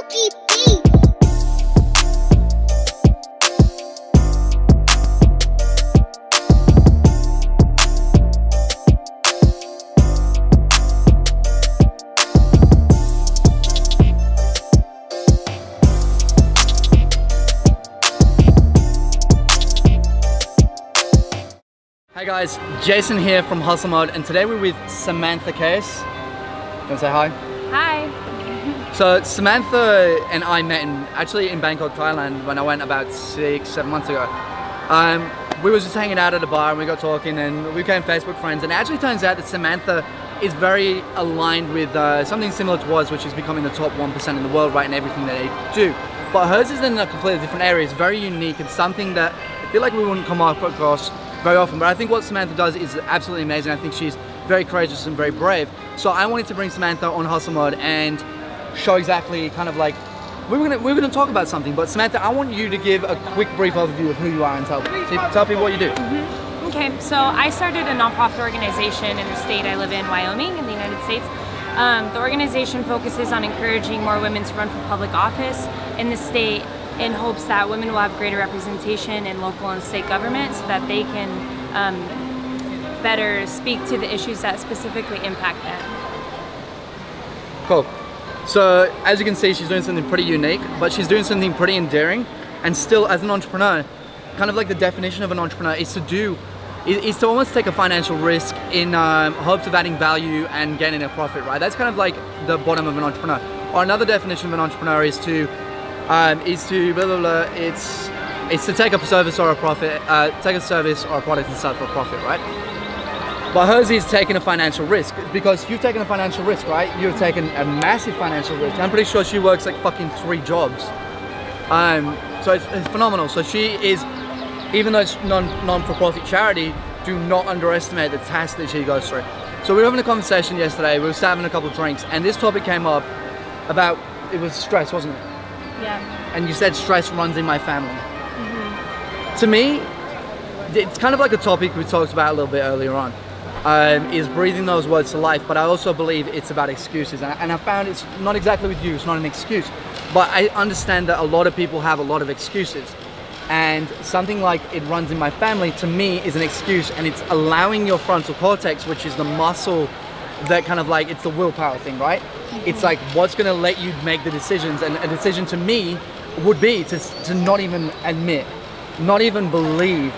Silky beat. Hey guys, Jason here from HustleMode, and today we're with Samantha Case. You want to say hi? Hi. So Samantha and I met actually in Bangkok, Thailand when I went about 6-7 months ago. We were just hanging out at a bar and we got talking and we became Facebook friends, and it actually turns out that Samantha is very aligned with something similar to us, which is becoming the top 1% in the world right in everything that they do. But hers is in a completely different area. It's very unique. It's something that I feel like we wouldn't come across very often, but I think what Samantha does is absolutely amazing. I think she's very courageous and very brave. So I wanted to bring Samantha on HustleMode and show exactly kind of like, we're gonna talk about something, but Samantha, I want you to give a quick brief overview of who you are and tell people what you do. Okay, so I started a nonprofit organization in the state I live in, Wyoming, in the United States. The organization focuses on encouraging more women to run for public office in the state, in hopes that women will have greater representation in local and state government so that they can better speak to the issues that specifically impact them. Cool. So as you can see, she's doing something pretty unique, but she's doing something pretty endearing, and still as an entrepreneur, kind of like the definition of an entrepreneur is to almost take a financial risk in hopes of adding value and gaining a profit, right? That's kind of like the bottom of an entrepreneur. Or another definition of an entrepreneur is to it's to take a service or a profit, take a service or a product and sell it for a profit, right? But hers is taking a financial risk, because you've taken a financial risk, right? You've taken a massive financial risk. I'm pretty sure she works like fucking 3 jobs. So it's phenomenal. So she is, even though it's non-for-profit charity, do not underestimate the task that she goes through. So we were having a conversation yesterday, we were having a couple of drinks, and this topic came up about, it was stress, wasn't it? Yeah. And you said stress runs in my family. To me, it's kind of like a topic we talked about a little bit earlier on, is breathing those words to life, but I also believe it's about excuses. And I found it's not exactly with you, it's not an excuse, but I understand that a lot of people have a lot of excuses. And something like it runs in my family, to me, is an excuse, and it's allowing your frontal cortex, which is the muscle that kind of like, it's the willpower thing, right? It's like what's going to let you make the decisions, and a decision to me would be to not even admit, not even believe.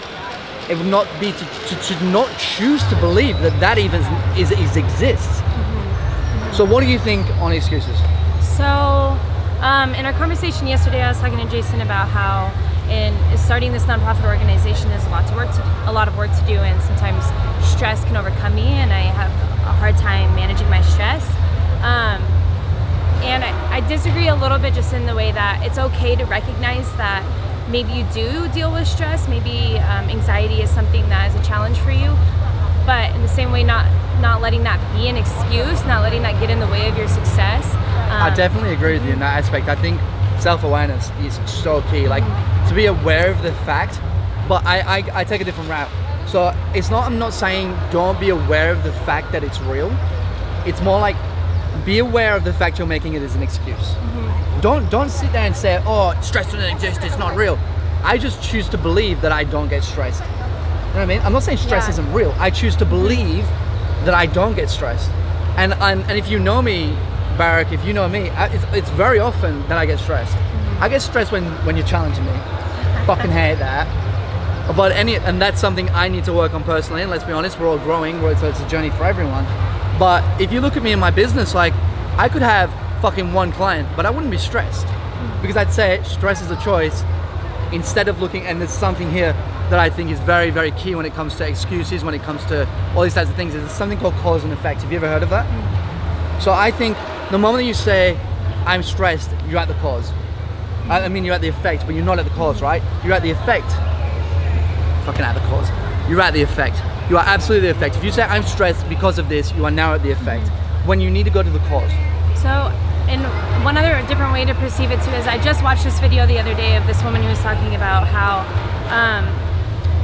It would not be to not choose to believe that even exists. So what do you think on excuses? So in our conversation yesterday, I was talking to Jason about how in starting this nonprofit organization, there's a lot of work to do, and sometimes stress can overcome me, and I have a hard time managing my stress. And I disagree a little bit, just in the way that it's okay to recognize that maybe you do deal with stress, maybe anxiety is something that is a challenge for you, but in the same way, not letting that be an excuse, not letting that get in the way of your success. I definitely agree with you in that aspect. I think self-awareness is so key, like to be aware of the fact, but I take a different route. So it's not, I'm not saying don't be aware of the fact that it's real. It's more like be aware of the fact you're making it as an excuse. Don't sit there and say, oh, stress doesn't exist, it's not real. I just choose to believe that I don't get stressed. You know what I mean? I'm not saying stress isn't real. I choose to believe that I don't get stressed. And if you know me, Barak, if you know me, it's very often that I get stressed. I get stressed when you're challenging me. Fucking hate that. But and that's something I need to work on personally, and let's be honest, we're all growing, so it's a journey for everyone. But if you look at me in my business, like I could have fucking 1 client, but I wouldn't be stressed, because I'd say stress is a choice, instead of looking, and there's something here that I think is very, very key when it comes to excuses, when it comes to all these types of things, is something called cause and effect. Have you ever heard of that? So I think the moment that you say, I'm stressed, you're at the cause. I mean, you're at the effect, but you're not at the cause, right? You're at the effect. Fucking at the cause. You're at the effect. You are absolutely the effect. If you say, I'm stressed because of this, you are now at the effect, when you need to go to the cause. So, and one other different way to perceive it too is, I just watched this video the other day of this woman who was talking about how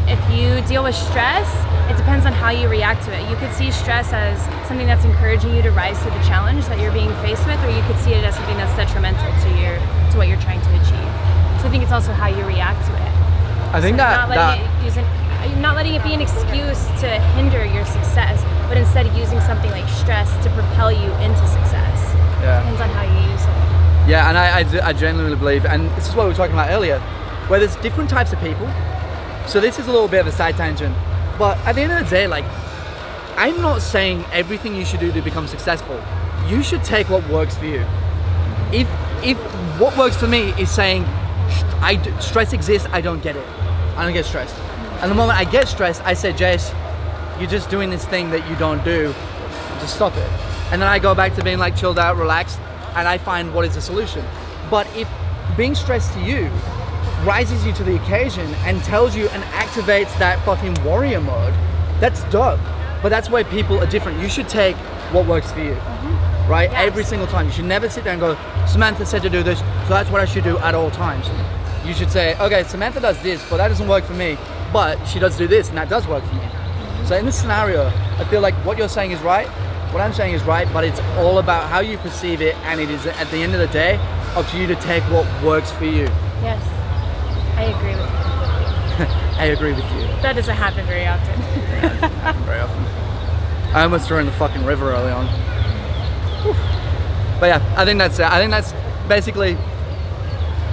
if you deal with stress, it depends on how you react to it. You could see stress as something that's encouraging you to rise to the challenge that you're being faced with, or you could see it as something that's detrimental to your to what you're trying to achieve. So I think it's also how you react to it. I think so not letting it be an excuse to hinder your success, but instead using something like stress to propel you into success. Yeah. Depends on how you use it. Yeah, and I genuinely believe, and this is what we were talking about earlier, where there's different types of people. So this is a little bit of a side tangent, but at the end of the day, like, I'm not saying everything you should do to become successful. You should take what works for you. If what works for me is saying, stress exists, I don't get it. I don't get stressed. And the moment I get stressed, I say, Jace, you're just doing this thing that you don't do, just stop it. And then I go back to being like chilled out, relaxed, and I find what is the solution. But if being stressed to you rises you to the occasion and tells you and activates that fucking warrior mode, that's dope. But that's where people are different. You should take what works for you, right? Yes. Every single time. You should never sit there and go, Samantha said to do this, so that's what I should do at all times. You should say, okay, Samantha does this, but that doesn't work for me, but she does do this, and that does work for me. So in this scenario, I feel like what you're saying is right, what I'm saying is right, but it's all about how you perceive it, and it is, at the end of the day, up to you to take what works for you. Yes, I agree with you. I agree with you. That doesn't happen very often. Yeah, it doesn't happen very often. I almost threw in the fucking river early on. Whew. But yeah, I think that's it. I think that's basically,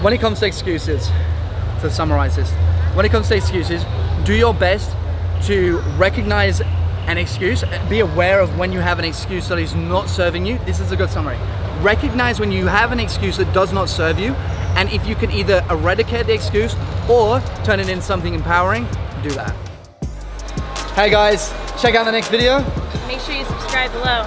when it comes to excuses, to summarize this, when it comes to excuses, do your best to recognize an excuse, be aware of when you have an excuse that is not serving you. This is a good summary. Recognize when you have an excuse that does not serve you, and if you can either eradicate the excuse or turn it into something empowering, do that. Hey guys, check out the next video. Make sure you subscribe below.